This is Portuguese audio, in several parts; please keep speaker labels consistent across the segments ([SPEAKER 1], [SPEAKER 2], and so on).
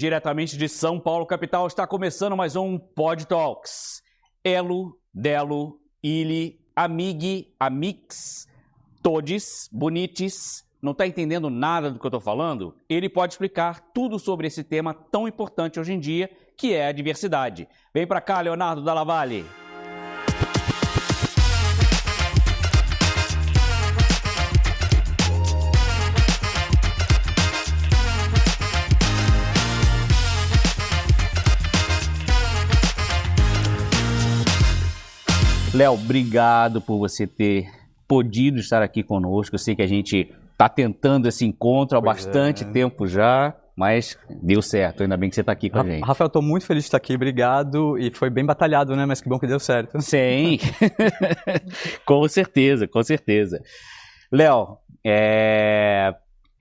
[SPEAKER 1] Diretamente de São Paulo, capital, está começando mais um Pod Talks. Elo, Delo, Ili, Amigui, Amix, Todes, Bonites. Não está entendendo nada do que eu estou falando? Ele pode explicar tudo sobre esse tema tão importante hoje em dia, que é a diversidade. Vem para cá, Leonardo Dalla Valle. Léo, obrigado por você ter podido estar aqui conosco. Eu sei que a gente está tentando esse encontro há bastante tempo já, mas deu certo. Ainda bem que você está aqui com a gente.
[SPEAKER 2] Rafael, estou muito feliz de estar aqui, obrigado. E foi bem batalhado, né? Mas que bom que deu certo.
[SPEAKER 1] Sim, com certeza, com certeza. Léo, é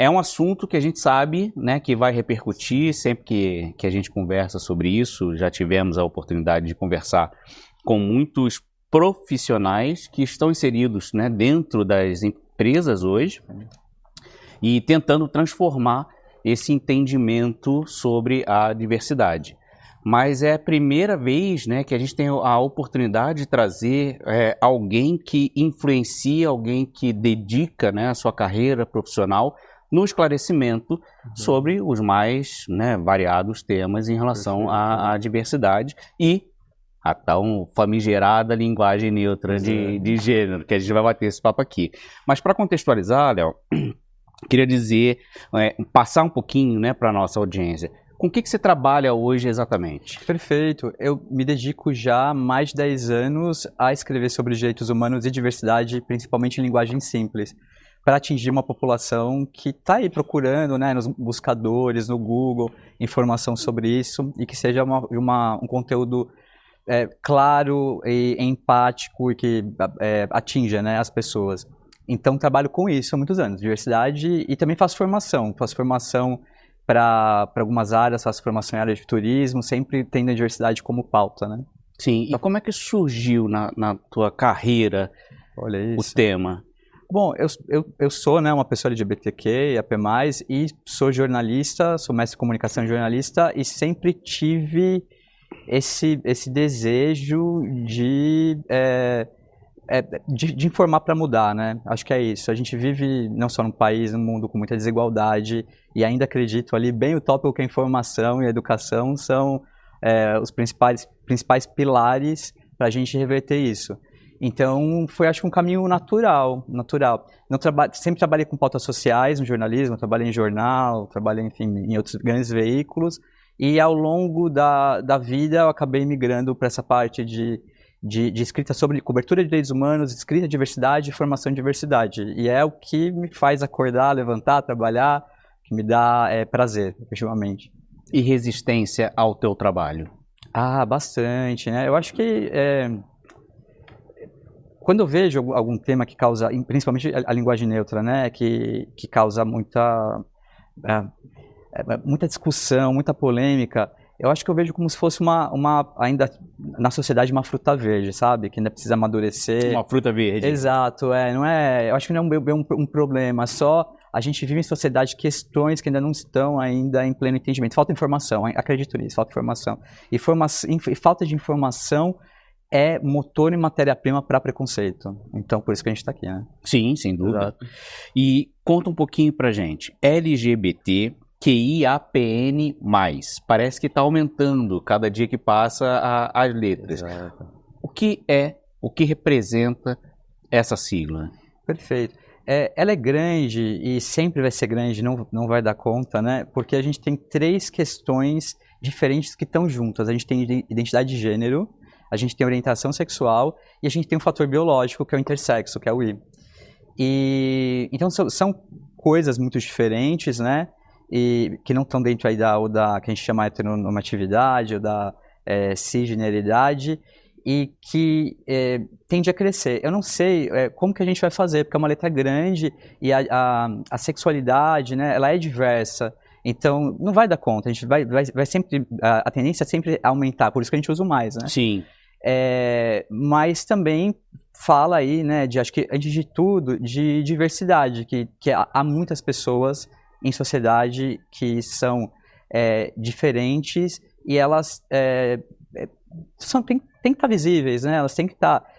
[SPEAKER 1] um assunto que a gente sabe, né, que vai repercutir sempre que a gente conversa sobre isso. Já tivemos a oportunidade de conversar com muitos profissionais que estão inseridos, né, dentro das empresas hoje e tentando transformar esse entendimento sobre a diversidade. Mas é a primeira vez, né, que a gente tem a oportunidade de trazer alguém que influencia, alguém que dedica, né, a sua carreira profissional no esclarecimento sobre os mais, né, variados temas em relação à diversidade e a tão famigerada linguagem neutra de gênero, que a gente vai bater esse papo aqui. Mas para contextualizar, Léo, queria dizer, passar um pouquinho, né, para a nossa audiência. Com o que você trabalha hoje exatamente?
[SPEAKER 2] Perfeito. Eu me dedico já há mais de 10 anos a escrever sobre direitos humanos e diversidade, principalmente em linguagem simples, para atingir uma população que está aí procurando, né, nos buscadores, no Google, informação sobre isso e que seja um conteúdo claro e empático e que atinja, né, as pessoas. Então, trabalho com isso há muitos anos, diversidade, e também faço formação. Faço formação para algumas áreas, faço formação em área de turismo, sempre tendo a diversidade como pauta, né?
[SPEAKER 1] Sim, e como é que surgiu na tua carreira o tema?
[SPEAKER 2] Bom, eu sou, né, uma pessoa LGBTQ, AP+, e sou jornalista, sou mestre em comunicação e jornalista, e sempre tive esse desejo de informar para mudar, né? Acho que é isso. A gente vive não só num país, num mundo com muita desigualdade e ainda acredito ali bem o tópico que a informação e a educação são os principais pilares para a gente reverter isso. Então, foi, acho que, um caminho natural. Sempre trabalhei com pautas sociais no jornalismo, trabalhei em jornal, trabalhei, enfim, em outros grandes veículos. E ao longo da vida eu acabei migrando para essa parte de escrita sobre cobertura de direitos humanos, escrita de diversidade e formação de diversidade. E é o que me faz acordar, levantar, trabalhar, que me dá prazer, efetivamente.
[SPEAKER 1] E resistência ao teu trabalho?
[SPEAKER 2] Ah, bastante, né? Eu acho que quando eu vejo algum tema que causa, principalmente a linguagem neutra, né, que causa muita discussão, muita polêmica, eu acho que eu vejo como se fosse ainda na sociedade uma fruta verde, sabe? Que ainda precisa amadurecer.
[SPEAKER 1] Uma fruta verde.
[SPEAKER 2] Exato, não é, eu acho que não é um problema, só a gente vive em sociedade questões que ainda não estão ainda em pleno entendimento. Falta informação, acredito nisso, falta informação. E falta de informação é motor e matéria-prima para preconceito. Então, por isso que a gente está aqui, né?
[SPEAKER 1] Sim, sem dúvida. Exato. E conta um pouquinho pra gente. LGBT... QIAPN+. Parece que está aumentando cada dia que passa as letras. Exato. O que representa essa sigla?
[SPEAKER 2] Perfeito. Ela é grande e sempre vai ser grande, não vai dar conta, né? Porque a gente tem 3 questões diferentes que estão juntas. A gente tem identidade de gênero, a gente tem orientação sexual e a gente tem um fator biológico, que é o intersexo, que é o I. Então são coisas muito diferentes, né? E que não estão dentro aí da que a gente chama de heteronormatividade ou da cisgeneridade e que tende a crescer. Eu não sei como que a gente vai fazer, porque é uma letra grande e a sexualidade, né, ela é diversa, então não vai dar conta, a gente vai sempre, a tendência é sempre aumentar, por isso que a gente usa mais, né?
[SPEAKER 1] Sim.
[SPEAKER 2] Mas também fala aí, né, acho que antes de tudo, de diversidade, que há muitas pessoas em sociedade que são diferentes e elas têm que estar visíveis, né? Elas têm que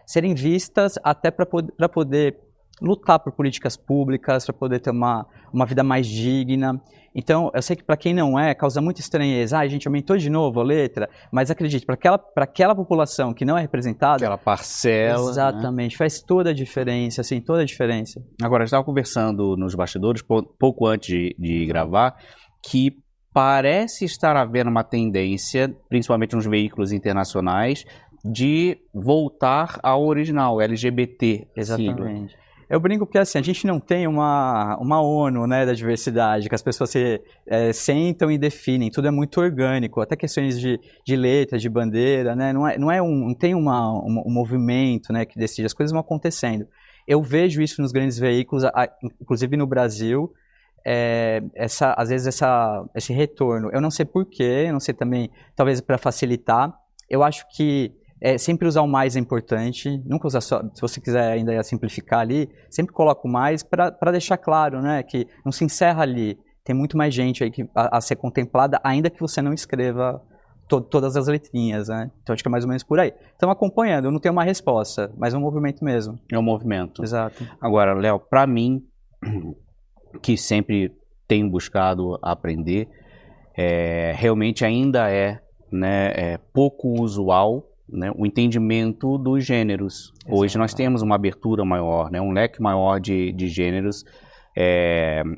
[SPEAKER 2] serem vistas até para poder lutar por políticas públicas, para poder ter uma vida mais digna. Então, eu sei que para quem não causa muita estranheza. A gente aumentou de novo a letra, mas acredite, para aquela população que não é representada...
[SPEAKER 1] Aquela parcela...
[SPEAKER 2] Exatamente, né? Faz toda a diferença, assim, toda a diferença.
[SPEAKER 1] Agora, eu estava conversando nos bastidores, pouco antes de gravar, que parece estar havendo uma tendência, principalmente nos veículos internacionais, de voltar ao original, LGBT.
[SPEAKER 2] Exatamente. Sigla. Eu brinco porque assim, a gente não tem uma ONU, né, da diversidade, que as pessoas sentam e definem, tudo é muito orgânico, até questões de letra, de bandeira, né, não tem um movimento, né, que decide, as coisas vão acontecendo. Eu vejo isso nos grandes veículos, inclusive no Brasil, às vezes esse retorno. Eu não sei porquê, eu não sei também, talvez para facilitar, eu acho que sempre usar o mais é importante, nunca usar só, se você quiser ainda simplificar ali, sempre coloca o mais para deixar claro, né, que não se encerra ali, tem muito mais gente aí a ser contemplada, ainda que você não escreva todas as letrinhas, né, então acho que é mais ou menos por aí. Então acompanhando, eu não tenho uma resposta, mas é um movimento mesmo.
[SPEAKER 1] É um movimento.
[SPEAKER 2] Exato.
[SPEAKER 1] Agora, Léo, para mim, que sempre tenho buscado aprender, realmente ainda né, pouco usual, né, o entendimento dos gêneros. Exato. Hoje nós temos uma abertura maior, né, um leque maior de gêneros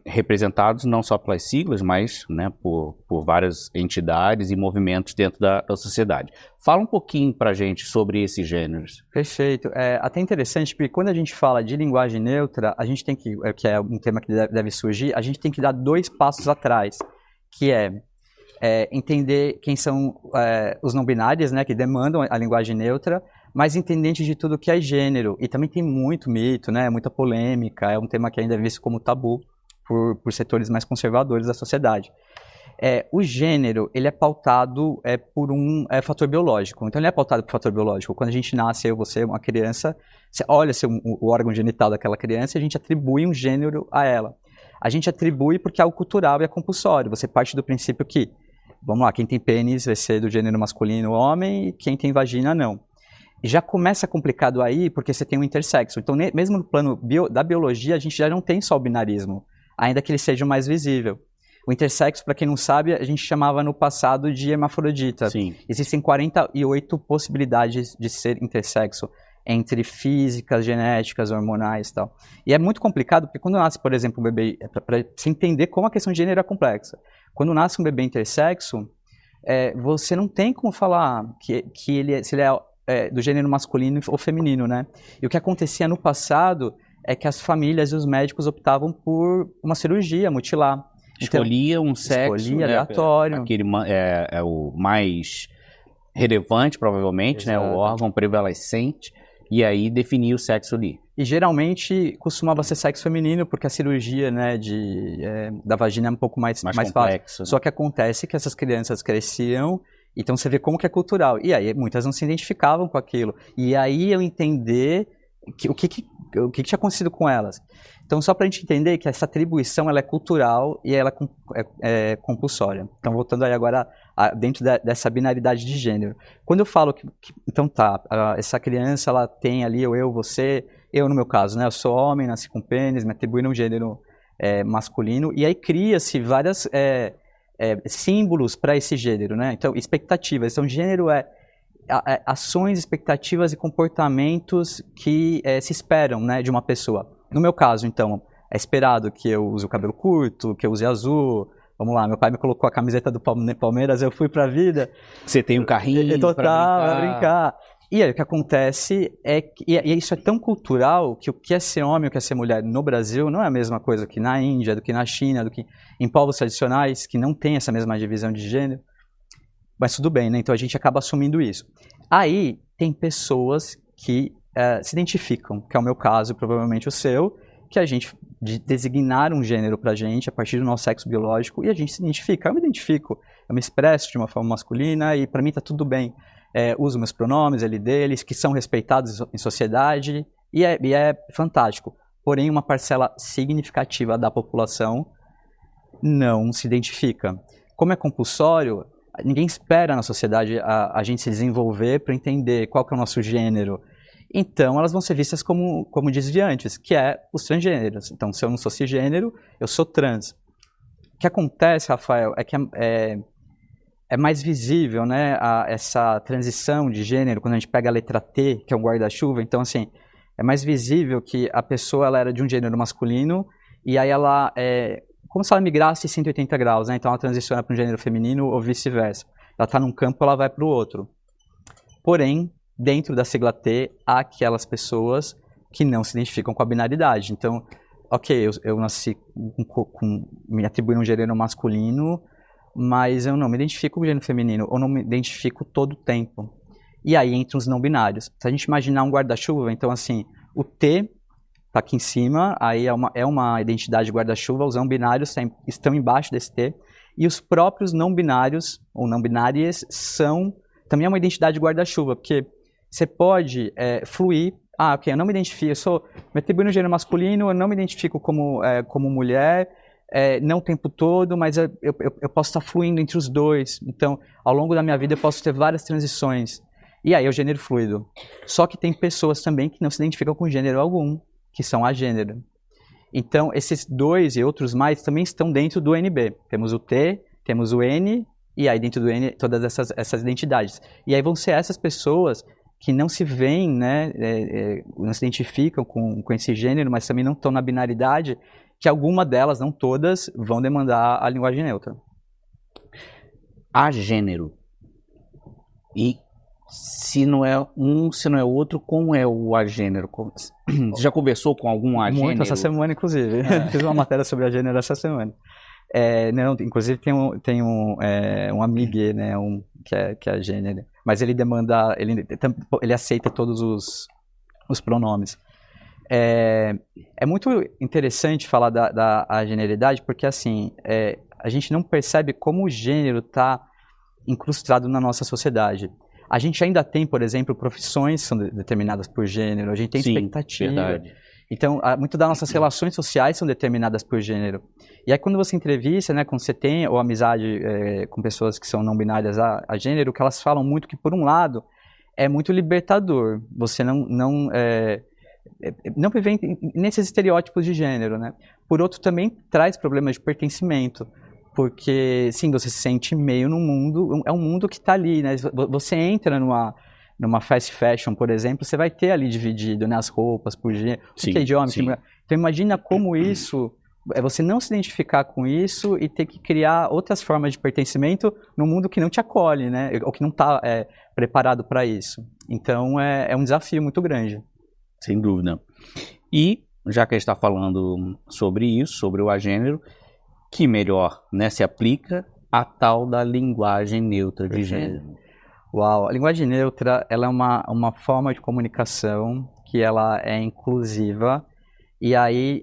[SPEAKER 1] representados não só pelas siglas, mas, né, por várias entidades e movimentos dentro da sociedade. Fala um pouquinho para a gente sobre esses gêneros.
[SPEAKER 2] Perfeito. Até interessante, porque quando a gente fala de linguagem neutra, a gente tem que é um tema que deve surgir, a gente tem que dar 2 passos atrás, que entender quem são os não binários, né, que demandam a linguagem neutra, mas entendente de tudo que é gênero. E também tem muito mito, né, muita polêmica, é um tema que ainda é visto como tabu por setores mais conservadores da sociedade. O gênero, ele é pautado por um fator biológico. Então, ele é pautado por fator biológico. Quando a gente nasce, você, uma criança, você olha o órgão genital daquela criança e a gente atribui um gênero a ela. A gente atribui porque é algo cultural e é compulsório. Você parte do princípio que, vamos lá, quem tem pênis vai ser do gênero masculino homem e quem tem vagina não. E já começa complicado aí porque você tem um intersexo. Então, mesmo no plano da biologia, a gente já não tem só o binarismo, ainda que ele seja o mais visível. O intersexo, para quem não sabe, a gente chamava no passado de hermafrodita.
[SPEAKER 1] Sim.
[SPEAKER 2] Existem 48 possibilidades de ser intersexo, entre físicas, genéticas, hormonais e tal. E é muito complicado, porque quando nasce, por exemplo, um bebê, para se entender como a questão de gênero é complexa. Quando nasce um bebê intersexo, você não tem como falar se ele é do gênero masculino ou feminino, né? E o que acontecia no passado é que as famílias e os médicos optavam por uma cirurgia, mutilar.
[SPEAKER 1] Escolhia um sexo,
[SPEAKER 2] escolhia aleatório.
[SPEAKER 1] Aquele é o mais relevante, provavelmente, né? O órgão prevalecente, e aí definia o sexo ali.
[SPEAKER 2] E geralmente costumava ser sexo feminino, porque a cirurgia, né, da vagina é um pouco mais fácil. Né? Só que acontece que essas crianças cresciam, então você vê como que é cultural. E aí muitas não se identificavam com aquilo. E aí eu entender o que tinha acontecido com elas. Então, só para a gente entender que essa atribuição ela é cultural e ela é compulsória. Então, voltando aí agora dentro dessa binaridade de gênero. Quando eu falo então essa criança ela tem ali eu, você, eu no meu caso, né? Eu sou homem, nasci com pênis, me atribuindo um gênero masculino, e aí cria-se vários símbolos para esse gênero, né? Então, expectativas. Então, gênero ações, expectativas e comportamentos que se esperam, né, de uma pessoa. No meu caso, então, é esperado que eu use o cabelo curto, que eu use azul. Vamos lá, meu pai me colocou a camiseta do Palmeiras, eu fui pra vida.
[SPEAKER 1] Você tem um carrinho
[SPEAKER 2] pra brincar. E aí o que acontece e isso é tão cultural que o que é ser homem e o que é ser mulher no Brasil não é a mesma coisa que na Índia, do que na China, do que em povos tradicionais que não tem essa mesma divisão de gênero. Mas tudo bem, né? Então a gente acaba assumindo isso. Aí tem pessoas que se identificam, que é o meu caso, provavelmente o seu, que a gente designar um gênero pra gente a partir do nosso sexo biológico e a gente se identifica. Eu me identifico, eu me expresso de uma forma masculina e pra mim tá tudo bem. Uso meus pronomes, ele deles, que são respeitados em sociedade e é fantástico. Porém, uma parcela significativa da população não se identifica. como é compulsório, ninguém espera na sociedade a gente se desenvolver para entender qual que é o nosso gênero. Então, elas vão ser vistas como desviantes, que é os transgêneros. Então, se eu não sou cisgênero, eu sou trans. O que acontece, Rafael, é que é mais visível, né, essa transição de gênero quando a gente pega a letra T, que é um guarda-chuva. Então, assim, é mais visível que a pessoa ela era de um gênero masculino e aí ela como se ela migrasse 180 graus, né? Então ela transiciona para um gênero feminino ou vice-versa. Ela está num campo, ela vai para o outro. Porém, dentro da sigla T, há aquelas pessoas que não se identificam com a binaridade. Então, ok, eu nasci me atribuindo um gênero masculino, mas eu não me identifico com o gênero feminino, ou não me identifico todo o tempo. E aí entram os não binários. Se a gente imaginar um guarda-chuva, então assim, o T está aqui em cima, aí é uma identidade de guarda-chuva, os não binários estão embaixo desse T, e os próprios não binários, ou não binárias, também é uma identidade de guarda-chuva, porque você pode fluir, ok, eu não me identifico, me atribuindo no gênero masculino, eu não me identifico como mulher, não o tempo todo, mas eu posso estar fluindo entre os dois, então, ao longo da minha vida eu posso ter várias transições, e aí é o gênero fluido. Só que tem pessoas também que não se identificam com gênero algum, que são agênero. Então, esses dois e outros mais também estão dentro do NB. Temos o T, temos o N, e aí dentro do N todas essas identidades. E aí vão ser essas pessoas que não se veem, né, não se identificam com esse gênero, mas também não estão na binaridade, que alguma delas, não todas, vão demandar a linguagem neutra.
[SPEAKER 1] Agênero. E se não é um, se não é outro, como é o agênero? Você já conversou com algum agênero?
[SPEAKER 2] Muito, essa semana, inclusive. Fiz uma matéria sobre agênero essa semana. Não, inclusive tem um amigo, né, que é agênero. Mas ele demanda, ele aceita todos os pronomes. É muito interessante falar da ageneridade, porque assim, a gente não percebe como o gênero está incrustado na nossa sociedade. A gente ainda tem, por exemplo, profissões que são determinadas por gênero, a gente tem expectativa. Verdade. Então, muito das nossas relações sociais são determinadas por gênero. E aí, quando você entrevista, né, quando você tem ou amizade com pessoas que são não binárias a gênero, que elas falam muito que, por um lado, é muito libertador. Você não viver nesses estereótipos de gênero, né? Por outro, também traz problemas de pertencimento. Porque, sim, você se sente meio no mundo, é um mundo que está ali, né? Você entra numa fast fashion, por exemplo, você vai ter ali dividido, né, as roupas por gênero, que é de homem, que mulher. Então imagina como isso, você não se identificar com isso e ter que criar outras formas de pertencimento num mundo que não te acolhe, né? Ou que não está preparado para isso. Então é um desafio muito grande.
[SPEAKER 1] Sem dúvida. E, já que a gente está falando sobre isso, sobre o agênero, que melhor, né, se aplica a tal da linguagem neutra de gênero.
[SPEAKER 2] Uau, a linguagem neutra ela é uma forma de comunicação que ela é inclusiva e aí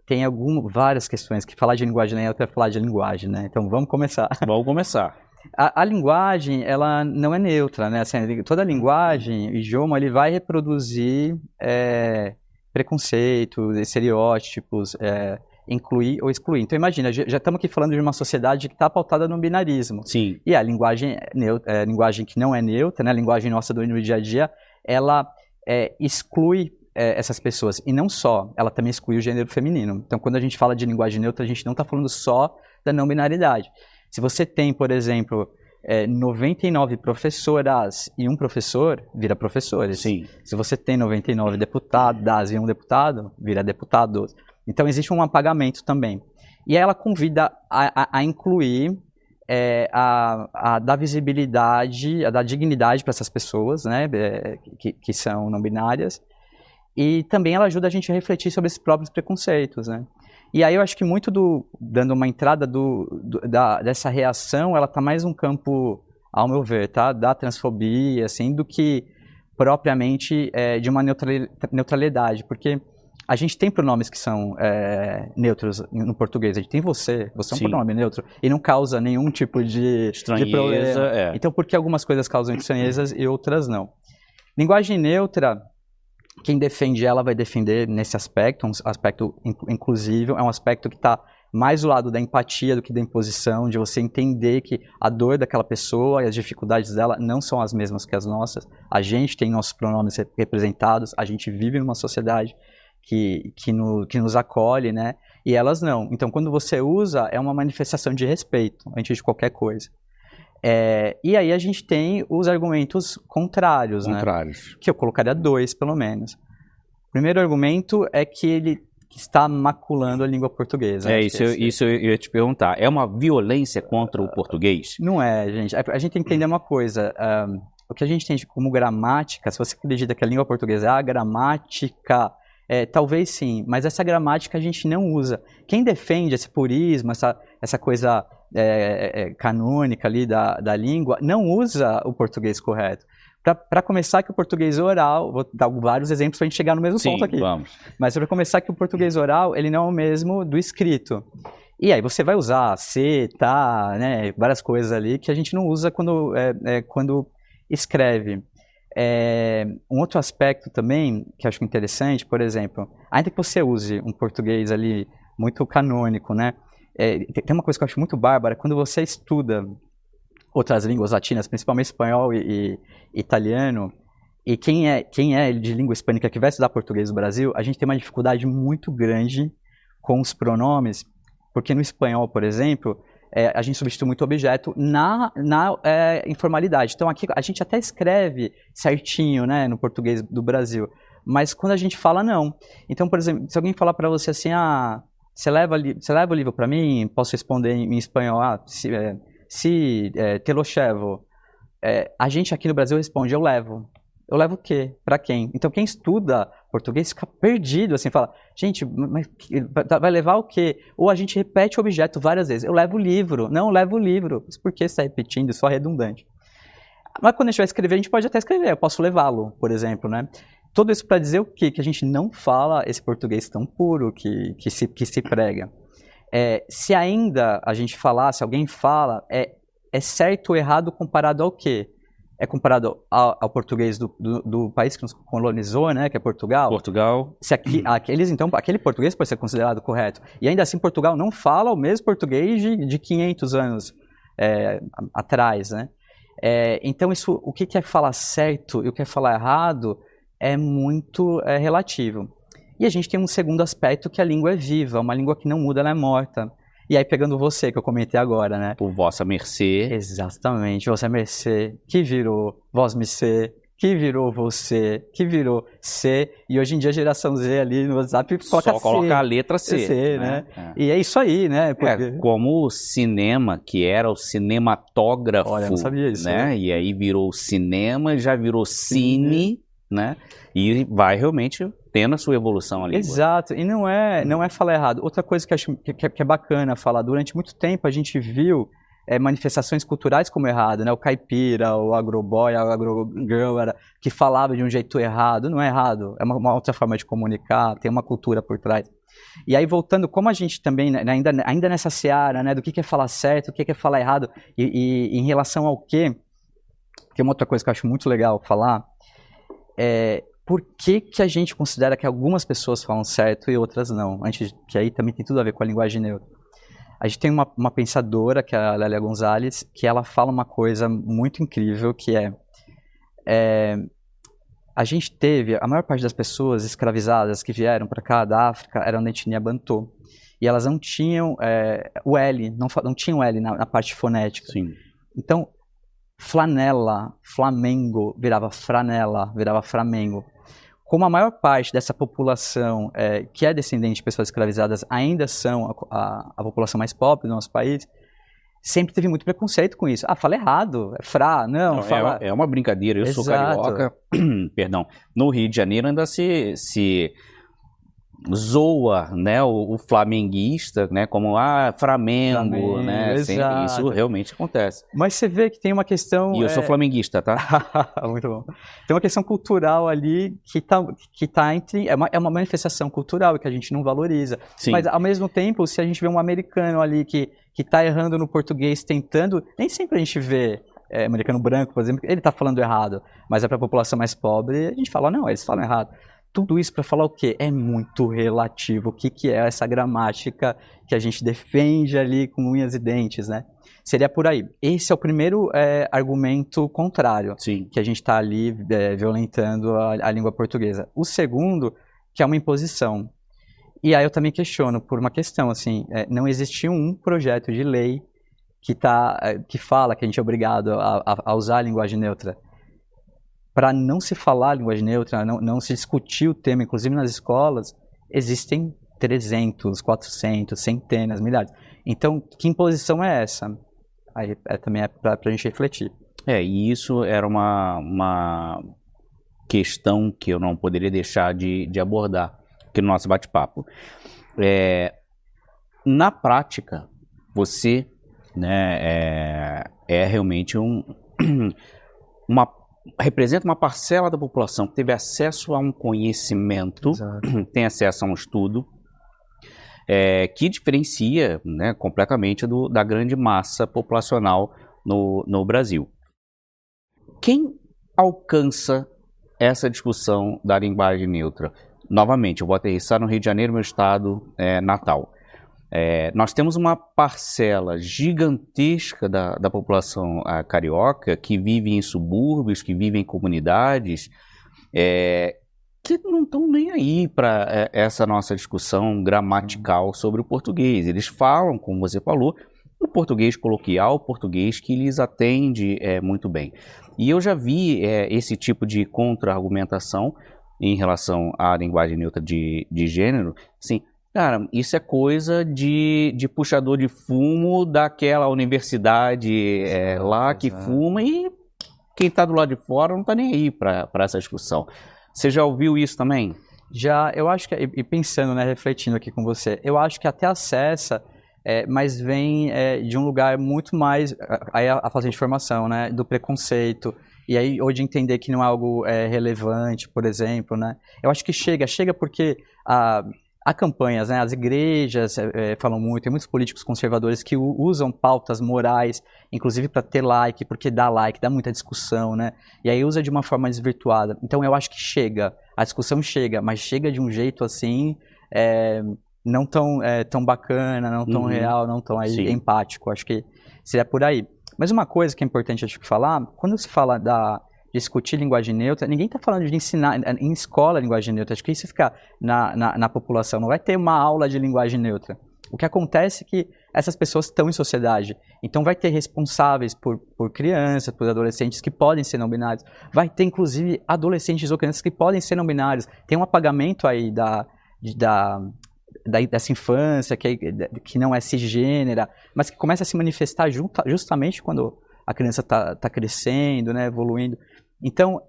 [SPEAKER 2] tem várias questões que falar de linguagem neutra é falar de linguagem, né? Então vamos começar.
[SPEAKER 1] Vamos começar.
[SPEAKER 2] A linguagem ela não é neutra, né? Assim, toda linguagem, o idioma, ele vai reproduzir preconceitos, estereótipos, incluir ou excluir. Então imagina, já estamos aqui falando de uma sociedade que está pautada no binarismo.
[SPEAKER 1] Sim.
[SPEAKER 2] E a linguagem linguagem que não é neutra, né, a linguagem nossa do dia a dia, ela exclui essas pessoas. E não só, ela também exclui o gênero feminino. Então quando a gente fala de linguagem neutra, a gente não está falando só da não binaridade. Se você tem, por exemplo, 99 professoras e um professor, vira professores.
[SPEAKER 1] Sim.
[SPEAKER 2] Se você tem 99 deputadas e um deputado, vira deputados. Então, existe um apagamento também. E aí ela convida a incluir, a dar visibilidade, a dar dignidade para essas pessoas, né, que são não binárias. E também ela ajuda a gente a refletir sobre esses próprios preconceitos, né. E aí eu acho que muito dando uma entrada dessa reação, ela está mais um campo, ao meu ver, tá, da transfobia, assim, do que propriamente de uma neutralidade, porque a gente tem pronomes que são neutros no português. A gente tem você é um
[SPEAKER 1] Sim.
[SPEAKER 2] pronome neutro e não causa nenhum tipo de problema. Então, por que algumas coisas causam estranhezas e outras não? Linguagem neutra, quem defende ela vai defender nesse aspecto, um aspecto inclusivo, é um aspecto que está mais o lado da empatia do que da imposição, de você entender que a dor daquela pessoa e as dificuldades dela não são as mesmas que as nossas. A gente tem nossos pronomes representados, a gente vive numa sociedade que nos acolhe, né? E elas não. Então, quando você usa, é uma manifestação de respeito, antes de qualquer coisa. E aí a gente tem os argumentos contrários, né? Que eu colocaria 2, pelo menos. O primeiro argumento é que ele está maculando a língua portuguesa.
[SPEAKER 1] Isso eu ia te perguntar. É uma violência contra o português?
[SPEAKER 2] Não é, gente. A gente tem que entender uma coisa. O que a gente tem como gramática, se você acredita que a língua portuguesa é a gramática, talvez sim, mas essa gramática a gente não usa. Quem defende esse purismo, essa coisa canônica ali da língua, não usa o português correto. Para começar, que o português oral, vou dar vários exemplos para a gente chegar no mesmo ponto aqui.
[SPEAKER 1] Vamos.
[SPEAKER 2] Mas para começar, que o português oral, ele não é o mesmo do escrito. E aí você vai usar se, tá, né, várias coisas ali que a gente não usa quando escreve. Um outro aspecto também, que eu acho interessante, por exemplo, ainda que você use um português ali muito canônico, né, tem uma coisa que eu acho muito bárbara, quando você estuda outras línguas latinas, principalmente espanhol e italiano, e quem é de língua hispânica que vai estudar português no Brasil, a gente tem uma dificuldade muito grande com os pronomes, porque no espanhol, por exemplo, a gente substitui muito objeto na informalidade. Então aqui a gente até escreve certinho, né, no português do Brasil, mas quando a gente fala, não. Então, por exemplo, se alguém falar para você assim, você leva o livro para mim, posso responder em espanhol, se te lo llevo, a gente aqui no Brasil responde, eu levo. Eu levo o quê? Para quem? Então quem estuda português fica perdido, assim, fala, gente, mas vai levar o quê? Ou a gente repete o objeto várias vezes, eu levo o livro, não, eu levo o livro. Mas por que você está repetindo? Isso é redundante. Mas quando a gente vai escrever, a gente pode até escrever, eu posso levá-lo, por exemplo, né? Tudo isso para dizer o quê? Que a gente não fala esse português tão puro que se prega. Se ainda a gente falar, se alguém fala, é certo ou errado comparado ao quê? É comparado ao português do país que nos colonizou, né, que é Portugal. Se aquele português pode ser considerado correto. E ainda assim, Portugal não fala o mesmo português de 500 anos atrás, né? Então, o que é falar certo e o que é falar errado é muito relativo. E a gente tem um segundo aspecto, que a língua é viva, uma língua que não muda, ela é morta. E aí, pegando você, que eu comentei agora, né?
[SPEAKER 1] Por vossa mercê.
[SPEAKER 2] Exatamente, vossa mercê, que virou vós me ser, que virou você, que virou C. E hoje em dia a geração Z ali no WhatsApp coloca
[SPEAKER 1] só coloca a letra C,
[SPEAKER 2] né? E é isso aí, né?
[SPEAKER 1] Como o cinema, que era o cinematógrafo.
[SPEAKER 2] Olha, eu não sabia isso.
[SPEAKER 1] Né? E aí virou cinema, já virou cine, né? E vai realmente tendo a sua evolução ali.
[SPEAKER 2] Exato, e não é falar errado. Outra coisa que eu acho que é bacana falar, durante muito tempo a gente viu manifestações culturais como errado, né? O caipira, o agroboy, a agrogirl, que falava de um jeito errado. Não é errado, é uma outra forma de comunicar, tem uma cultura por trás. E aí, voltando, como a gente também, né, ainda nessa seara, né, do que é falar certo, o que é falar errado, e em relação ao quê, que é uma outra coisa que eu acho muito legal falar, por que a gente considera que algumas pessoas falam certo e outras não? Que aí também tem tudo a ver com a linguagem neutra. A gente tem uma pensadora, que é a Lélia Gonzalez, que ela fala uma coisa muito incrível, que a gente teve, a maior parte das pessoas escravizadas que vieram para cá da África eram da etnia Bantu. E elas não tinham o L, não tinham L na parte fonética.
[SPEAKER 1] Sim.
[SPEAKER 2] Então, flanela, Flamengo, virava franela, virava Flamengo. Como a maior parte dessa população que é descendente de pessoas escravizadas ainda são a população mais pobre do nosso país, sempre teve muito preconceito com isso. Fala errado, é fra, não fala...
[SPEAKER 1] É uma brincadeira, eu sou carioca, perdão, no Rio de Janeiro ainda se zoa, né, o flamenguista, né, como Flamengo, né, isso realmente acontece.
[SPEAKER 2] Mas você vê que tem uma questão...
[SPEAKER 1] E eu sou flamenguista, tá?
[SPEAKER 2] Muito bom. Tem uma questão cultural ali que tá entre... É uma manifestação cultural que a gente não valoriza.
[SPEAKER 1] Sim.
[SPEAKER 2] Mas, ao mesmo tempo, se a gente vê um americano ali que tá errando no português, tentando... Nem sempre a gente vê americano branco, por exemplo, ele tá falando errado, mas é para a população mais pobre, a gente fala, não, eles falam errado. tudo isso para falar o quê? É muito relativo. O que é essa gramática que a gente defende ali com unhas e dentes, né? Seria por aí. Esse é o primeiro argumento contrário,
[SPEAKER 1] Sim.
[SPEAKER 2] que a gente está ali violentando a língua portuguesa. O segundo, que é uma imposição. E aí eu também questiono por uma questão, assim, não existe um projeto de lei que fala que a gente é obrigado a usar a linguagem neutra. Para não se falar a linguagem neutra, não se discutir o tema, inclusive nas escolas, existem 300, 400, centenas, milhares. Então, que imposição é essa? Aí também é para a gente refletir.
[SPEAKER 1] E isso era uma questão que eu não poderia deixar de abordar aqui no nosso bate-papo. Na prática, você, né, realmente representa uma parcela da população que teve acesso a um conhecimento, tem acesso a um estudo, que diferencia, né, completamente da grande massa populacional no Brasil. Quem alcança essa discussão da linguagem neutra? Novamente, eu vou aterrissar no Rio de Janeiro, meu estado natal. Nós temos uma parcela gigantesca da população carioca que vive em subúrbios, que vive em comunidades, que não estão nem aí para essa nossa discussão gramatical sobre o português. Eles falam, como você falou, o português coloquial, o português que lhes atende muito bem. E eu já vi esse tipo de contra-argumentação em relação à linguagem neutra de gênero. Assim, cara, isso é coisa de puxador de fumo daquela universidade lá que fuma, e quem está do lado de fora não está nem aí para essa discussão. Você já ouviu isso também?
[SPEAKER 2] Já, eu acho que, e pensando, né, refletindo aqui com você, eu acho que até acessa, mas vem de um lugar muito mais, aí a falta de informação, né, do preconceito, e aí hoje entender que não é algo relevante, por exemplo, né. Eu acho que chega porque há campanhas, né, as igrejas falam muito, tem muitos políticos conservadores que usam pautas morais, inclusive para ter like, porque dá like, dá muita discussão, né, e aí usa de uma forma desvirtuada. Então eu acho que a discussão chega, mas chega de um jeito assim, não tão bacana, não tão real, não tão aí empático. Acho que seria por aí. Mas uma coisa que é importante acho que falar, quando se fala discutir linguagem neutra, ninguém está falando de ensinar em escola linguagem neutra. Acho que isso fica na população. Não vai ter uma aula de linguagem neutra. O que acontece é que essas pessoas estão em sociedade. Então vai ter responsáveis por crianças, por adolescentes que podem ser não binários. Vai ter, inclusive, adolescentes ou crianças que podem ser não binários. Tem um apagamento aí dessa infância que não é cisgênera, mas que começa a se manifestar justamente quando a criança está crescendo, né, evoluindo. Então,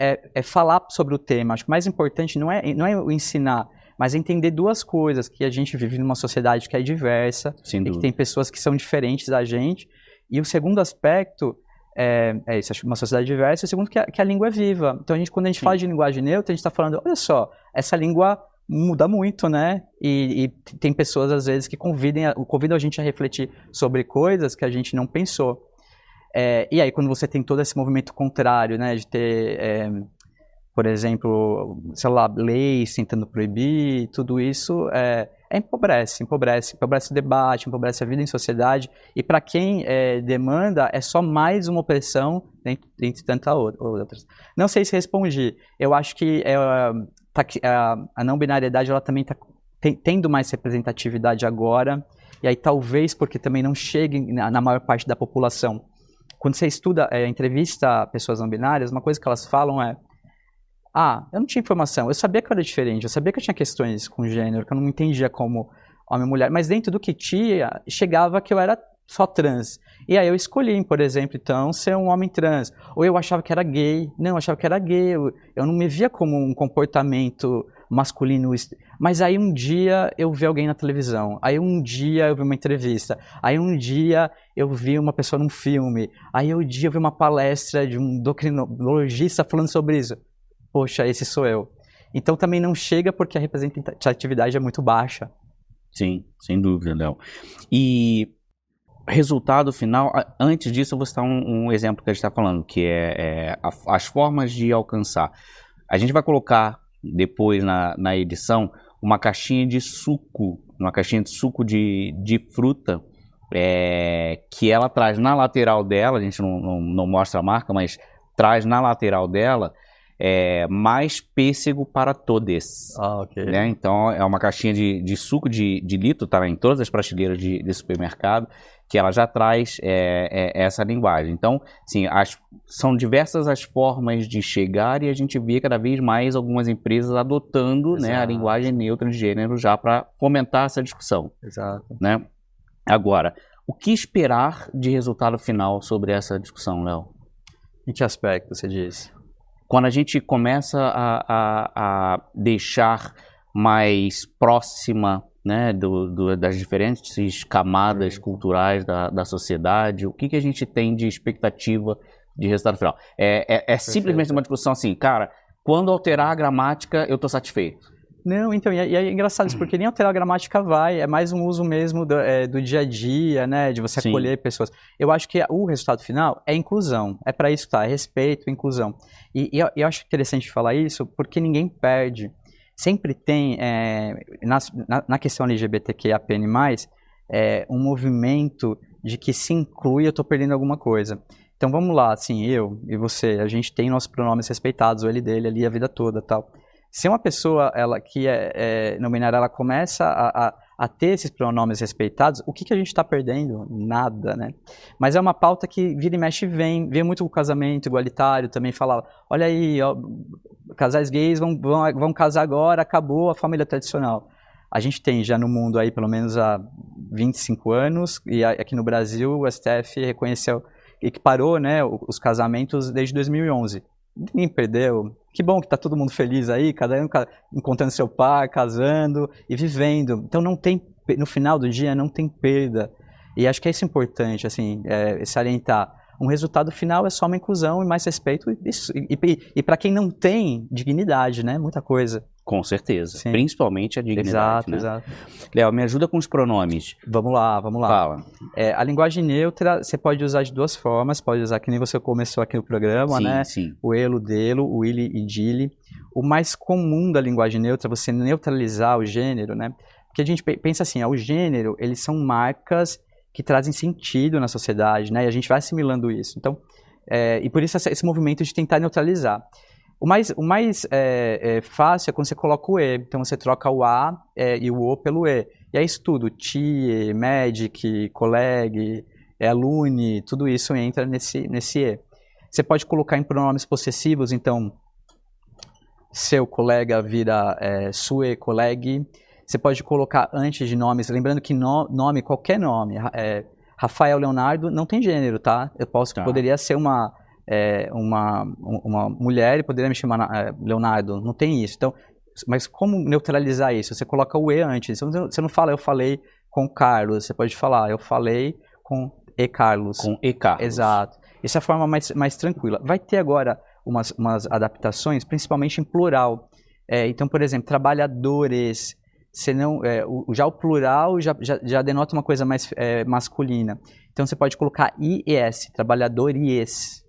[SPEAKER 2] falar sobre o tema. Acho que o mais importante não é o ensinar, mas é entender duas coisas, que a gente vive numa sociedade que é diversa, e que tem pessoas que são diferentes da gente. E o segundo aspecto é isso, acho que uma sociedade diversa. E o segundo, que a língua é viva. Então, quando a gente fala de linguagem neutra, a gente está falando, olha só, essa língua muda muito, né? E tem pessoas, às vezes, que convidam a gente a refletir sobre coisas que a gente não pensou. E aí, quando você tem todo esse movimento contrário, né, de ter, por exemplo, sei lá, leis tentando proibir, tudo isso empobrece o debate, empobrece a vida em sociedade, e para quem demanda, é só mais uma opressão dentre tantas outras. Não sei se respondi. Eu acho que a não binariedade ela também está tendo mais representatividade agora, e aí talvez porque também não chegue na maior parte da população. Quando você estuda, entrevista pessoas não binárias, uma coisa que elas falam eu não tinha informação, eu sabia que eu era diferente, eu sabia que eu tinha questões com gênero, que eu não me entendia como homem e mulher, mas dentro do que tinha, chegava que eu era só trans. E aí eu escolhi, por exemplo, então, ser um homem trans. Ou eu achava que era gay. Não, eu achava que era gay. Eu não me via como um comportamento masculino. Mas aí um dia eu vi alguém na televisão. Aí um dia eu vi uma entrevista. Aí um dia eu vi uma pessoa num filme. Aí um dia eu vi uma palestra de um endocrinologista falando sobre isso. Poxa, esse sou eu. Então também não chega porque a representatividade é muito baixa.
[SPEAKER 1] Sim, sem dúvida, Léo. E resultado final, antes disso eu vou citar um exemplo que a gente está falando, que as formas de alcançar. A gente vai colocar depois na edição, uma caixinha de suco de fruta, que ela traz na lateral dela, a gente não mostra a marca, mas traz na lateral dela mais pêssego para todos.
[SPEAKER 2] Ok.
[SPEAKER 1] Né? Então é uma caixinha de suco de litro, tá em todas as prateleiras de supermercado, que ela já traz essa linguagem. Então, sim, são diversas as formas de chegar e a gente vê cada vez mais algumas empresas adotando, né, a linguagem neutra de gênero já para fomentar essa discussão.
[SPEAKER 2] Exato.
[SPEAKER 1] Né? Agora, o que esperar de resultado final sobre essa discussão, Léo?
[SPEAKER 2] Em que aspecto você diz?
[SPEAKER 1] Quando a gente começa a deixar mais próxima, né, das diferentes camadas culturais da sociedade, o que a gente tem de expectativa de resultado final? Simplesmente uma discussão assim, cara, quando alterar a gramática, eu estou satisfeito.
[SPEAKER 2] Não, então, e é engraçado isso, porque nem alterar a gramática é mais um uso mesmo do dia a dia, né, de você acolher pessoas. Eu acho que o resultado final é inclusão, é para isso que tá, é respeito, inclusão. E eu acho interessante falar isso, porque ninguém perde. Sempre tem, na questão LGBTQIAPN+, um movimento de que se inclui, eu estou perdendo alguma coisa. Então vamos lá, assim, eu e você, a gente tem nossos pronomes respeitados, o ele dele ali a vida toda, tal. Se uma pessoa que é não binária, ela começa a ter esses pronomes respeitados, o que a gente está perdendo? Nada, né? Mas é uma pauta que vira e mexe vem muito o casamento igualitário, também fala, olha aí, ó, casais gays vão casar agora, acabou a família tradicional. A gente tem já no mundo aí pelo menos há 25 anos, e aqui no Brasil o STF reconheceu e que parou, né, os casamentos desde 2011. Ninguém perdeu. Que bom que tá todo mundo feliz aí, cada um encontrando seu par, casando e vivendo. Então no final do dia não tem perda. E acho que é isso importante, assim, salientar. Um resultado final é só uma inclusão e mais respeito. E para quem não tem dignidade, né? Muita coisa.
[SPEAKER 1] Com certeza.
[SPEAKER 2] Sim.
[SPEAKER 1] Principalmente a dignidade.
[SPEAKER 2] Exato,
[SPEAKER 1] né?
[SPEAKER 2] exato.
[SPEAKER 1] Léo, me ajuda com os pronomes.
[SPEAKER 2] Vamos lá.
[SPEAKER 1] Fala.
[SPEAKER 2] A linguagem neutra você pode usar de duas formas. Pode usar que nem você começou aqui no programa,
[SPEAKER 1] sim,
[SPEAKER 2] né?
[SPEAKER 1] Sim.
[SPEAKER 2] O elo, delo, o ele e dile. O mais comum da linguagem neutra é você neutralizar o gênero, né? Porque a gente pensa assim, o gênero, eles são marcas que trazem sentido na sociedade, né? E a gente vai assimilando isso. Então, e por isso esse movimento de tentar neutralizar. O mais fácil é quando você coloca o E. Então, você troca o A e o O pelo E. E aí isso tudo, TIE, MEDIC, COLEG, ALUNE, tudo isso entra nesse E. Você pode colocar em pronomes possessivos, então, seu colega vira sue coleg. Você pode colocar antes de nomes, lembrando que nome, qualquer nome, Rafael Leonardo, não tem gênero, tá? Poderia ser uma mulher e poderia me chamar Leonardo, não tem isso. Então, mas como neutralizar isso? Você coloca o E antes. Você não fala, eu falei com Carlos. Você pode falar, eu falei com E. Carlos.
[SPEAKER 1] Com E. Carlos.
[SPEAKER 2] Exato. Essa é a forma mais tranquila. Vai ter agora umas adaptações, principalmente em plural. Então, por exemplo, trabalhadores. Já o plural já denota uma coisa mais masculina. Então, você pode colocar IES, trabalhadores.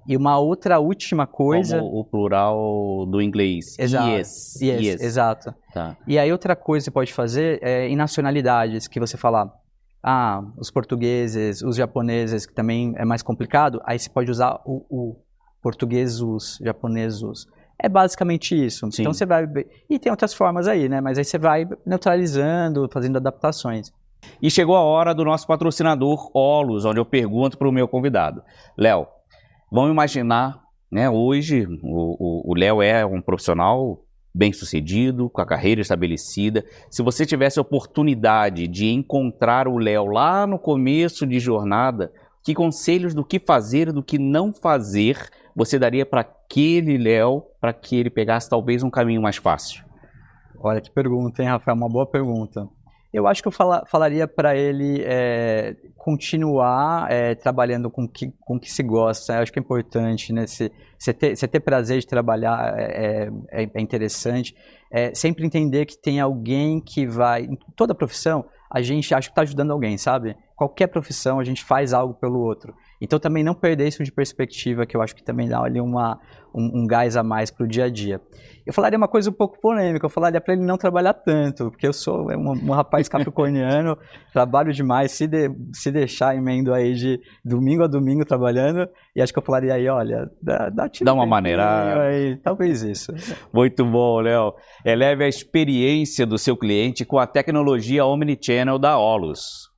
[SPEAKER 2] E uma outra última coisa...
[SPEAKER 1] Como o plural do inglês.
[SPEAKER 2] Exato.
[SPEAKER 1] Yes.
[SPEAKER 2] Exato.
[SPEAKER 1] Tá.
[SPEAKER 2] E aí outra coisa que você pode fazer é em nacionalidades, que você fala, os portugueses, os japoneses, que também é mais complicado, aí você pode usar o portugueses, japoneses. É basicamente isso.
[SPEAKER 1] Sim.
[SPEAKER 2] Então você vai... E tem outras formas aí, né? Mas aí você vai neutralizando, fazendo adaptações.
[SPEAKER 1] E chegou a hora do nosso patrocinador, Olus, onde eu pergunto para o meu convidado. Léo, vamos imaginar, né, hoje o Léo é um profissional bem-sucedido, com a carreira estabelecida. Se você tivesse a oportunidade de encontrar o Léo lá no começo de jornada, que conselhos do que fazer e do que não fazer você daria para aquele Léo, para que ele pegasse talvez um caminho mais fácil?
[SPEAKER 2] Olha que pergunta, hein, Rafael? Uma boa pergunta. Eu acho que eu falaria para ele continuar trabalhando com o que se gosta. Eu acho que é importante, né? Você ter prazer de trabalhar é interessante. Sempre entender que tem alguém que vai... Em toda profissão, a gente acha que está ajudando alguém, sabe? qualquer profissão, a gente faz algo pelo outro. Então também não perder isso de perspectiva, que eu acho que também dá ali um gás a mais para o dia a dia. Eu falaria uma coisa um pouco polêmica, eu falaria para ele não trabalhar tanto, porque eu sou um rapaz capricorniano, trabalho demais, se deixar emendo aí de domingo a domingo trabalhando, e acho que eu falaria aí, olha,
[SPEAKER 1] dá uma maneira
[SPEAKER 2] aí, talvez isso.
[SPEAKER 1] Muito bom, Léo. Eleve a experiência do seu cliente com a tecnologia Omnichannel da Olus.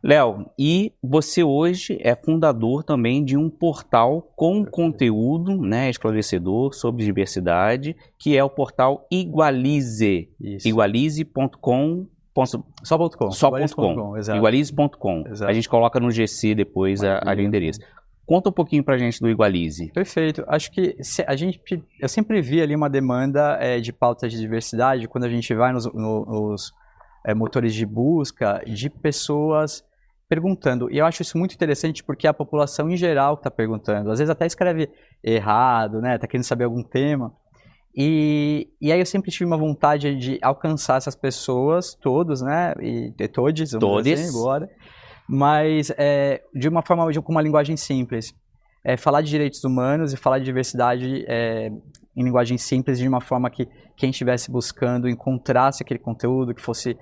[SPEAKER 1] Léo, e você hoje é fundador também de um portal com conteúdo, né, esclarecedor sobre diversidade, que é o portal Igualize.
[SPEAKER 2] Isso.
[SPEAKER 1] Igualize.com.
[SPEAKER 2] Só.com.
[SPEAKER 1] Igualize.com. A gente coloca no GC depois ali o endereço. Conta um pouquinho pra gente do Igualize.
[SPEAKER 2] Perfeito. Acho que eu sempre vi ali uma demanda de pautas de diversidade quando a gente vai nos motores de busca de pessoas perguntando. E eu acho isso muito interessante porque é a população em geral está perguntando. Às vezes até escreve errado, né? Tá querendo saber algum tema. E aí eu sempre tive uma vontade de alcançar essas pessoas, todos, né? E todos, vamos dizer assim, agora. Mas de uma forma, com uma linguagem simples. Falar de direitos humanos e falar de diversidade em linguagem simples, de uma forma que quem estivesse buscando encontrasse aquele conteúdo, que fosse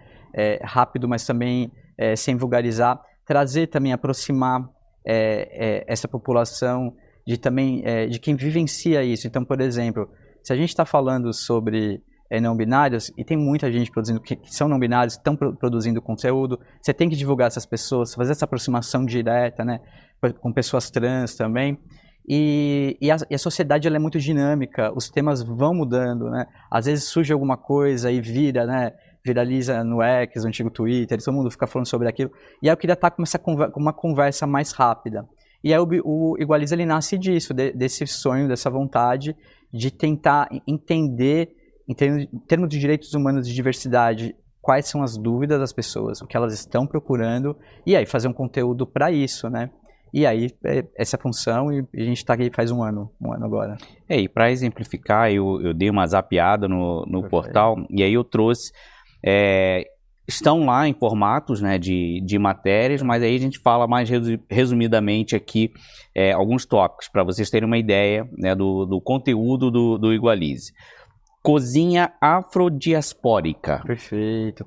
[SPEAKER 2] rápido, mas também sem vulgarizar. Trazer também, aproximar essa população de quem vivencia isso. Então, por exemplo, se a gente está falando sobre não binários, e tem muita gente produzindo que são não binários, estão produzindo conteúdo, você tem que divulgar essas pessoas, fazer essa aproximação direta, né, com pessoas trans também. E a sociedade ela é muito dinâmica, os temas vão mudando, né? Às vezes surge alguma coisa e vira, né? Viraliza no X, no antigo Twitter, todo mundo fica falando sobre aquilo. E aí eu queria estar com uma conversa mais rápida. E aí o Igualize ele nasce disso, desse sonho, dessa vontade de tentar entender, em termos de direitos humanos e diversidade, quais são as dúvidas das pessoas, o que elas estão procurando, e aí fazer um conteúdo para isso, né? E aí, essa função, e a gente está aqui faz um ano agora.
[SPEAKER 1] E para exemplificar, eu dei uma zapeada no portal, e aí eu trouxe, estão lá em formatos, né, de matérias, mas aí a gente fala mais resumidamente aqui alguns tópicos, para vocês terem uma ideia, né, do conteúdo do Igualize. Cozinha afrodiaspórica.
[SPEAKER 2] Perfeito.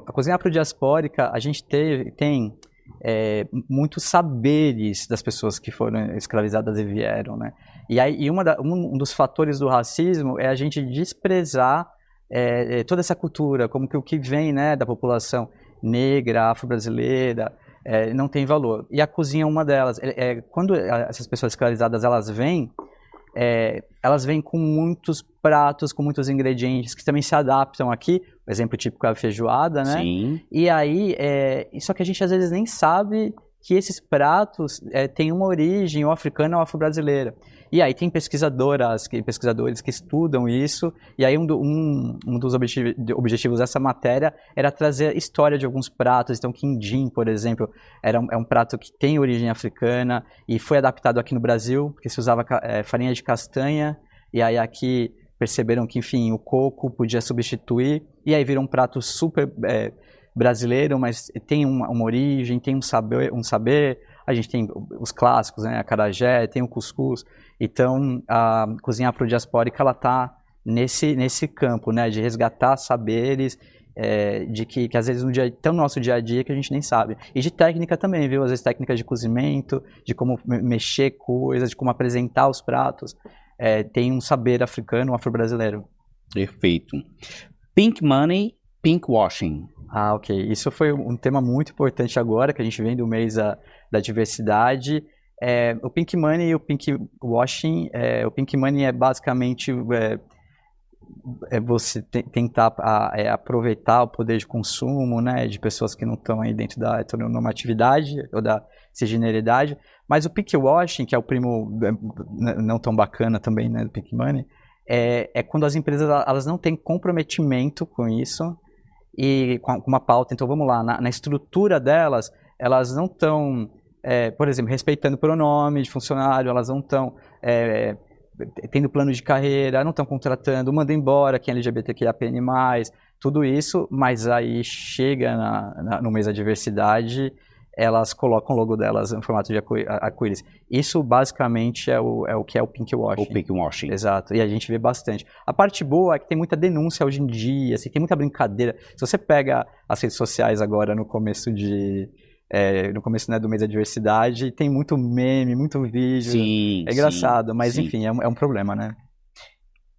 [SPEAKER 2] A cozinha afrodiaspórica, a gente tem muitos saberes das pessoas que foram escravizadas e vieram, né? E aí um dos fatores do racismo é a gente desprezar toda essa cultura, como que o que vem, né, da população negra, afro-brasileira, não tem valor. E a cozinha é uma delas. Quando essas pessoas escravizadas elas vêm com muitos pratos, com muitos ingredientes que também se adaptam aqui. O exemplo típico é a feijoada, né?
[SPEAKER 1] Sim.
[SPEAKER 2] E aí, só que a gente às vezes nem sabe que esses pratos têm uma origem ou africana ou afro-brasileira. E aí tem pesquisadores que estudam isso, e aí um dos objetivos dessa matéria era trazer a história de alguns pratos. Então, quindim, por exemplo, é um prato que tem origem africana e foi adaptado aqui no Brasil, porque se usava farinha de castanha, e aí aqui perceberam que, enfim, o coco podia substituir, e aí virou um prato super brasileiro, mas tem uma origem, tem um saber. A gente tem os clássicos, né, acarajé, tem o cuscuz. Então, a cozinha afrodiaspórica, ela está nesse campo, né, de resgatar saberes, de que às vezes no nosso dia a dia que a gente nem sabe. E de técnica também, viu? Às vezes técnicas de cozimento, de como mexer coisas, de como apresentar os pratos. Tem um saber africano, afro-brasileiro.
[SPEAKER 1] Perfeito. Pink Money, Pink Washing.
[SPEAKER 2] Ah, ok. Isso foi um tema muito importante agora, que a gente vem do mês da diversidade. O pink money e o pink washing, o pink money é basicamente você tentar aproveitar o poder de consumo, né, de pessoas que não estão aí dentro da heteronormatividade ou da cisgeneridade, mas o pink washing, que é o primo não tão bacana também, né, do pink money, é quando as empresas elas não têm comprometimento com isso e com uma pauta. Então vamos lá, na estrutura delas, elas não estão, por exemplo, respeitando o pronome de funcionário, elas não estão tendo plano de carreira, não estão contratando, mandam embora quem é LGBTQIAPN+, tudo isso, mas aí chega no mês da diversidade, elas colocam o logo delas em formato de arco-íris. Isso basicamente é o que é o pink washing.
[SPEAKER 1] O pink washing.
[SPEAKER 2] Exato, e a gente vê bastante. A parte boa é que tem muita denúncia hoje em dia, assim, tem muita brincadeira. Se você pega as redes sociais agora no começo né, do mês da diversidade, tem muito meme, muito vídeo.
[SPEAKER 1] Sim,
[SPEAKER 2] é engraçado, mas
[SPEAKER 1] sim.
[SPEAKER 2] enfim, é um problema, né?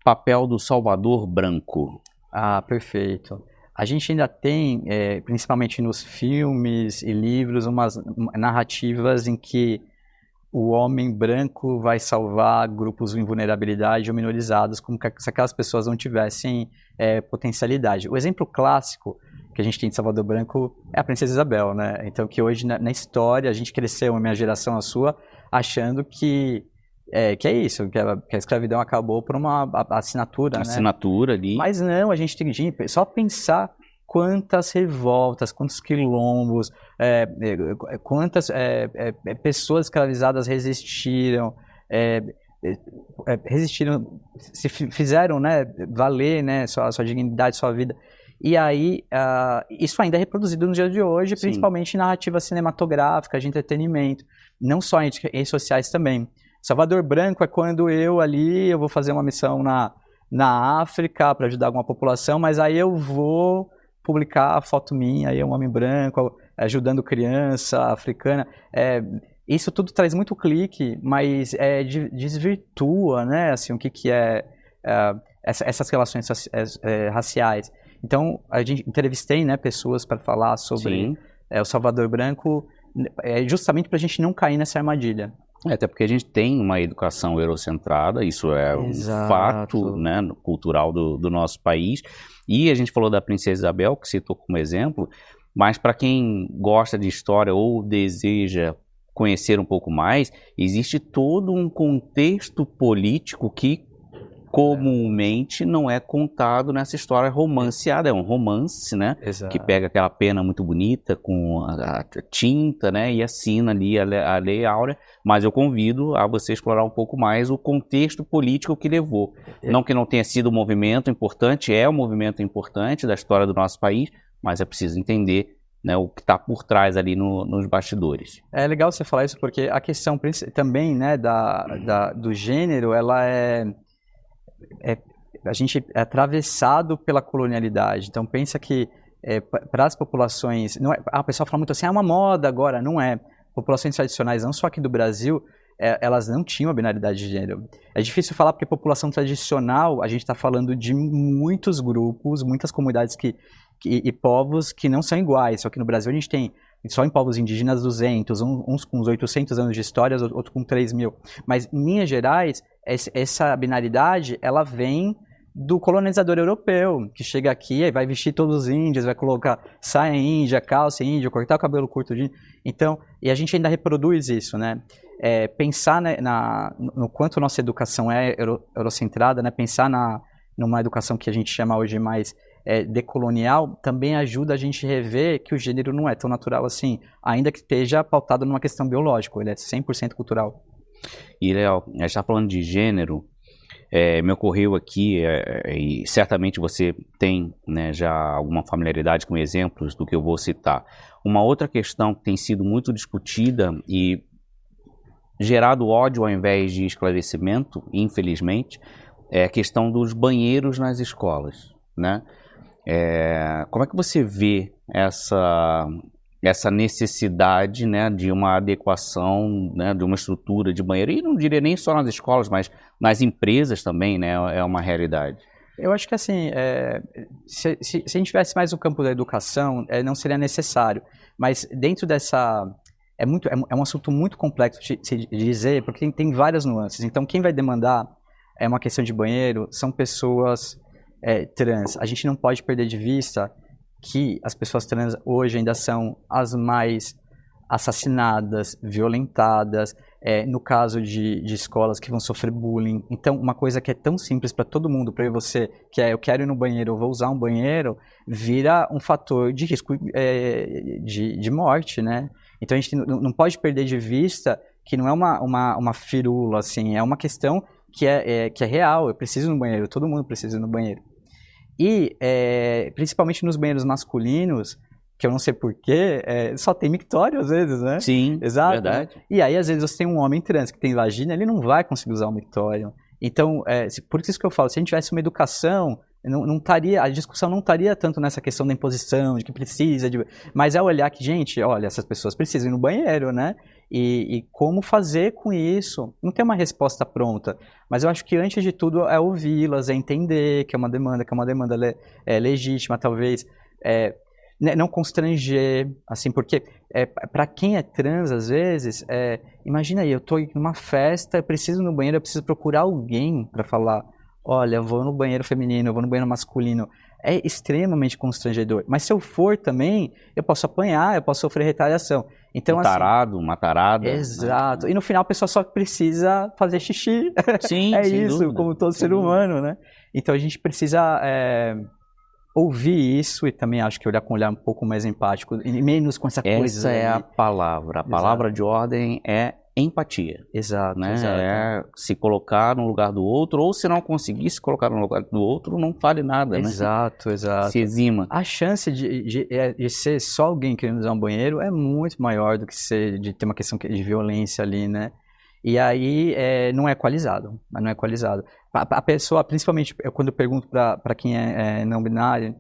[SPEAKER 1] Papel do salvador branco.
[SPEAKER 2] Ah, perfeito. A gente ainda tem, principalmente nos filmes e livros, umas narrativas em que o homem branco vai salvar grupos em vulnerabilidade ou minorizados, como se aquelas pessoas não tivessem potencialidade. O exemplo clássico que a gente tem de Salvador Branco é a Princesa Isabel, né? Então, que hoje na história a gente cresceu, a minha geração, a sua, achando que é isso, que a escravidão acabou por uma assinatura, né?
[SPEAKER 1] Assinatura ali.
[SPEAKER 2] Mas não, a gente tem que só pensar quantas revoltas, quantos quilombos, quantas pessoas escravizadas resistiram, se fizeram, né, valer, né, sua dignidade, sua vida. E aí, isso ainda é reproduzido no dia de hoje,
[SPEAKER 1] Sim.
[SPEAKER 2] principalmente em narrativas cinematográficas, de entretenimento, não só em redes sociais também. Salvador Branco é quando eu vou fazer uma missão na África para ajudar alguma população, mas aí eu vou publicar a foto minha, aí é um homem branco, ajudando criança africana. Isso tudo traz muito clique, mas desvirtua, né, assim, o que é essas relações raciais. Então, a gente entrevistei, né, pessoas para falar sobre o Salvador Branco, justamente para a gente não cair nessa armadilha.
[SPEAKER 1] Até porque a gente tem uma educação eurocentrada, isso é um fato, né, cultural do nosso país. E a gente falou da Princesa Isabel, que citou como exemplo, mas para quem gosta de história ou deseja conhecer um pouco mais, existe todo um contexto político que comumente não é contado nessa história romanceada, é um romance, né?
[SPEAKER 2] Exato.
[SPEAKER 1] Que pega aquela pena muito bonita com a tinta, né? E assina ali a Lei Áurea, mas eu convido a você explorar um pouco mais o contexto político que levou. Não que não tenha sido um movimento importante, é um movimento importante da história do nosso país, mas é preciso entender, né, o que está por trás ali nos bastidores.
[SPEAKER 2] É legal você falar isso porque a questão também, né, do gênero, ela a gente é atravessado pela colonialidade. Então pensa que para as populações, não é, a pessoa fala muito assim, é uma moda agora, não é. Populações tradicionais, não só aqui do Brasil, elas não tinham a binaridade de gênero. É difícil falar porque população tradicional, a gente está falando de muitos grupos, muitas comunidades e povos que não são iguais. Só que no Brasil a gente tem, só em povos indígenas, 200, uns com uns 800 anos de história, outros com 3.000. Mas, em linhas gerais, essa binaridade, ela vem do colonizador europeu, que chega aqui e vai vestir todos os índios, vai colocar saia índia, calça índia, cortar o cabelo curto de índio. Então, e a gente ainda reproduz isso, né? Pensar, né, no quanto nossa educação é eurocentrada, né? Pensar numa educação que a gente chama hoje mais decolonial, também ajuda a gente a rever que o gênero não é tão natural assim, ainda que esteja pautado numa questão biológica, ele é 100% cultural.
[SPEAKER 1] E, Léo, a gente está falando de gênero, me ocorreu aqui, e certamente você tem, né, já alguma familiaridade com exemplos do que eu vou citar. Uma outra questão que tem sido muito discutida e gerado ódio ao invés de esclarecimento, infelizmente, é a questão dos banheiros nas escolas, né? Como é que você vê essa necessidade, né, de uma adequação, né, de uma estrutura de banheiro? E não diria nem só nas escolas, mas nas empresas também, né, é uma realidade.
[SPEAKER 2] Eu acho que assim, se a gente tivesse mais o campo da educação, não seria necessário. Mas dentro dessa é um assunto muito complexo de se dizer, porque tem várias nuances. Então, quem vai demandar uma questão de banheiro são pessoas trans. A gente não pode perder de vista que as pessoas trans hoje ainda são as mais assassinadas, violentadas, no caso de escolas que vão sofrer bullying. Então, uma coisa que é tão simples para todo mundo, para você, que eu quero ir no banheiro, eu vou usar um banheiro, vira um fator de risco de morte, né? Então, a gente não pode perder de vista que não é uma firula, assim, é uma questão que é real. Eu preciso ir no banheiro, todo mundo precisa ir no banheiro. E, principalmente nos banheiros masculinos, que eu não sei porquê, só tem mictório às vezes, né?
[SPEAKER 1] Sim,
[SPEAKER 2] exato,
[SPEAKER 1] verdade.
[SPEAKER 2] Né? E aí, às vezes, você tem um homem trans que tem vagina, ele não vai conseguir usar o mictório. Então, por isso que eu falo, se a gente tivesse uma educação, a discussão não estaria tanto nessa questão da imposição, de que precisa, mas é olhar que, gente, olha, essas pessoas precisam ir no banheiro, né? E como fazer com isso? Não tem uma resposta pronta, mas eu acho que antes de tudo é ouvi-las, é entender que é uma demanda legítima, talvez não constranger, assim, porque para quem é trans, às vezes, imagina aí, eu estou em uma festa, eu preciso ir no banheiro, eu preciso procurar alguém para falar, olha, eu vou no banheiro feminino, eu vou no banheiro masculino. É extremamente constrangedor. Mas se eu for também, eu posso apanhar, eu posso sofrer retaliação. Então,
[SPEAKER 1] um tarado, uma tarada.
[SPEAKER 2] Exato. Né? E no final a pessoa só precisa fazer xixi.
[SPEAKER 1] Sim,
[SPEAKER 2] sem isso,
[SPEAKER 1] dúvida,
[SPEAKER 2] como todo ser humano, né? Então a gente precisa ouvir isso e também acho que olhar com um olhar um pouco mais empático e menos com essa coisa.
[SPEAKER 1] Essa é a palavra. A palavra de ordem é empatia.
[SPEAKER 2] Exato,
[SPEAKER 1] né?
[SPEAKER 2] exato.
[SPEAKER 1] É se colocar no lugar do outro, ou se não conseguir se colocar no lugar do outro, não fale nada,
[SPEAKER 2] exato,
[SPEAKER 1] né?
[SPEAKER 2] Exato.
[SPEAKER 1] Se exima.
[SPEAKER 2] A chance de ser só alguém querendo usar um banheiro é muito maior do que de ter uma questão de violência ali, né? E aí não é equalizado, não é equalizado. A pessoa, principalmente quando eu pergunto para quem é não binário,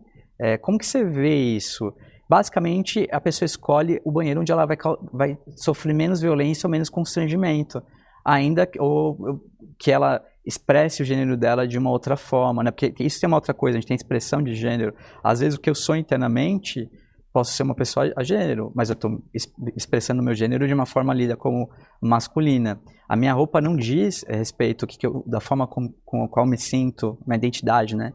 [SPEAKER 2] como que você vê isso? Basicamente, a pessoa escolhe o banheiro onde ela vai sofrer menos violência ou menos constrangimento, ainda que ela expresse o gênero dela de uma outra forma, né? Porque isso é uma outra coisa, a gente tem expressão de gênero. Às vezes o que eu sou internamente, posso ser uma pessoa a gênero, mas eu estou expressando o meu gênero de uma forma lida como masculina. A minha roupa não diz respeito da forma com a qual me sinto, minha identidade, né?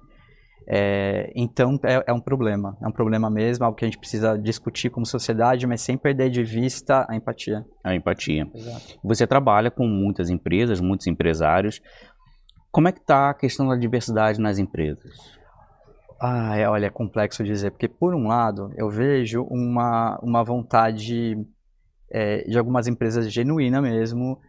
[SPEAKER 2] Então é um problema mesmo, algo que a gente precisa discutir como sociedade, mas sem perder de vista a empatia.
[SPEAKER 1] A empatia.
[SPEAKER 2] Exato.
[SPEAKER 1] Você trabalha com muitas empresas, muitos empresários. Como é que está a questão da diversidade nas empresas?
[SPEAKER 2] Olha, é complexo dizer, porque por um lado eu vejo uma vontade de algumas empresas genuína mesmo,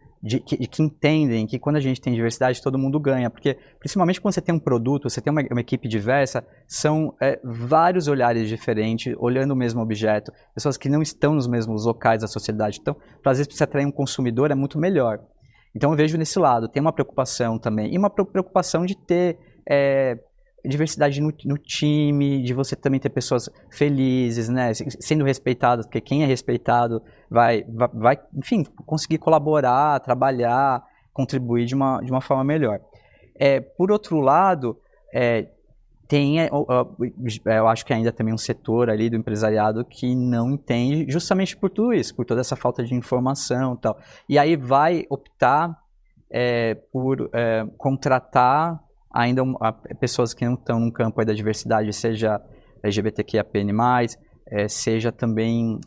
[SPEAKER 2] que entendem que quando a gente tem diversidade, todo mundo ganha. Porque, principalmente quando você tem um produto, você tem uma equipe diversa, são vários olhares diferentes, olhando o mesmo objeto. Pessoas que não estão nos mesmos locais da sociedade. Então, às vezes, para você atrair um consumidor, é muito melhor. Então, eu vejo nesse lado. Tem uma preocupação também. E uma preocupação de ter diversidade no time, de você também ter pessoas felizes, né, sendo respeitadas, porque quem é respeitado vai, enfim, conseguir colaborar, trabalhar, contribuir de uma forma melhor. Por outro lado, eu acho que ainda também um setor ali do empresariado que não entende justamente por tudo isso, por toda essa falta de informação e tal. E aí vai optar por contratar ainda pessoas que não estão no campo da diversidade, seja LGBTQIAPN+, seja também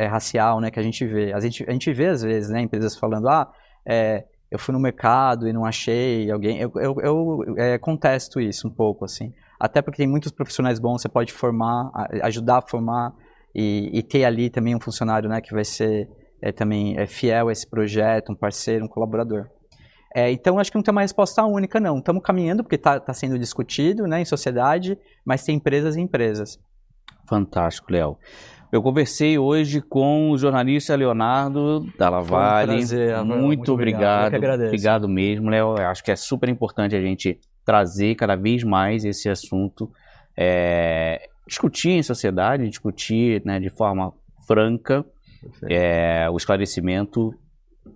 [SPEAKER 2] racial, né, que a gente vê. A gente vê, às vezes, né, empresas falando, eu fui no mercado e não achei alguém. Eu contesto isso um pouco, assim. Até porque tem muitos profissionais bons, você pode formar, ajudar a formar e ter ali também um funcionário, né, que vai ser também fiel a esse projeto, um parceiro, um colaborador. Então, acho que não tem uma resposta única, não. Estamos caminhando, porque está sendo discutido, né, em sociedade, mas tem empresas e empresas.
[SPEAKER 1] Fantástico, Léo. Eu conversei hoje com o jornalista Leonardo Dalla Valle.
[SPEAKER 2] Foi um prazer.
[SPEAKER 1] Muito obrigado.
[SPEAKER 2] Eu que agradeço.
[SPEAKER 1] Obrigado mesmo, Léo. Acho que é super importante a gente trazer cada vez mais esse assunto, discutir em sociedade, discutir, né, de forma franca, o esclarecimento.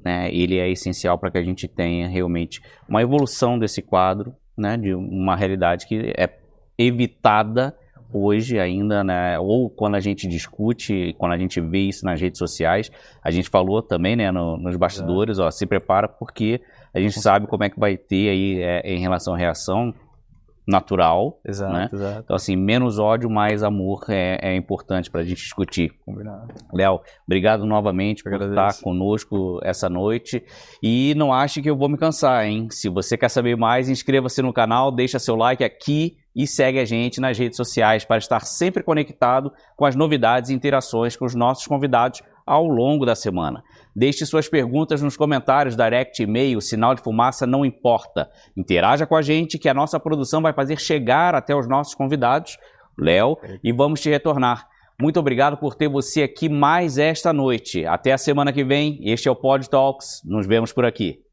[SPEAKER 1] Né, ele é essencial para que a gente tenha realmente uma evolução desse quadro, né, de uma realidade que é evitada hoje ainda, né? Ou quando a gente discute, quando a gente vê isso nas redes sociais, a gente falou também, né, nos bastidores, ó, se prepara porque a gente sabe como é que vai ter aí em relação à reação natural,
[SPEAKER 2] Exato,
[SPEAKER 1] né?
[SPEAKER 2] exato.
[SPEAKER 1] Então, assim, menos ódio, mais amor é importante para a gente discutir.
[SPEAKER 2] Combinado.
[SPEAKER 1] Léo, obrigado novamente por estar conosco essa noite. E não ache que eu vou me cansar, hein? Se você quer saber mais, inscreva-se no canal, deixa seu like aqui e segue a gente nas redes sociais para estar sempre conectado com as novidades e interações com os nossos convidados ao longo da semana. Deixe suas perguntas nos comentários, direct, e-mail, sinal de fumaça, não importa. Interaja com a gente que a nossa produção vai fazer chegar até os nossos convidados, Léo, e vamos te retornar. Muito obrigado por ter você aqui mais esta noite. Até a semana que vem. Este é o Pod Talks. Nos vemos por aqui.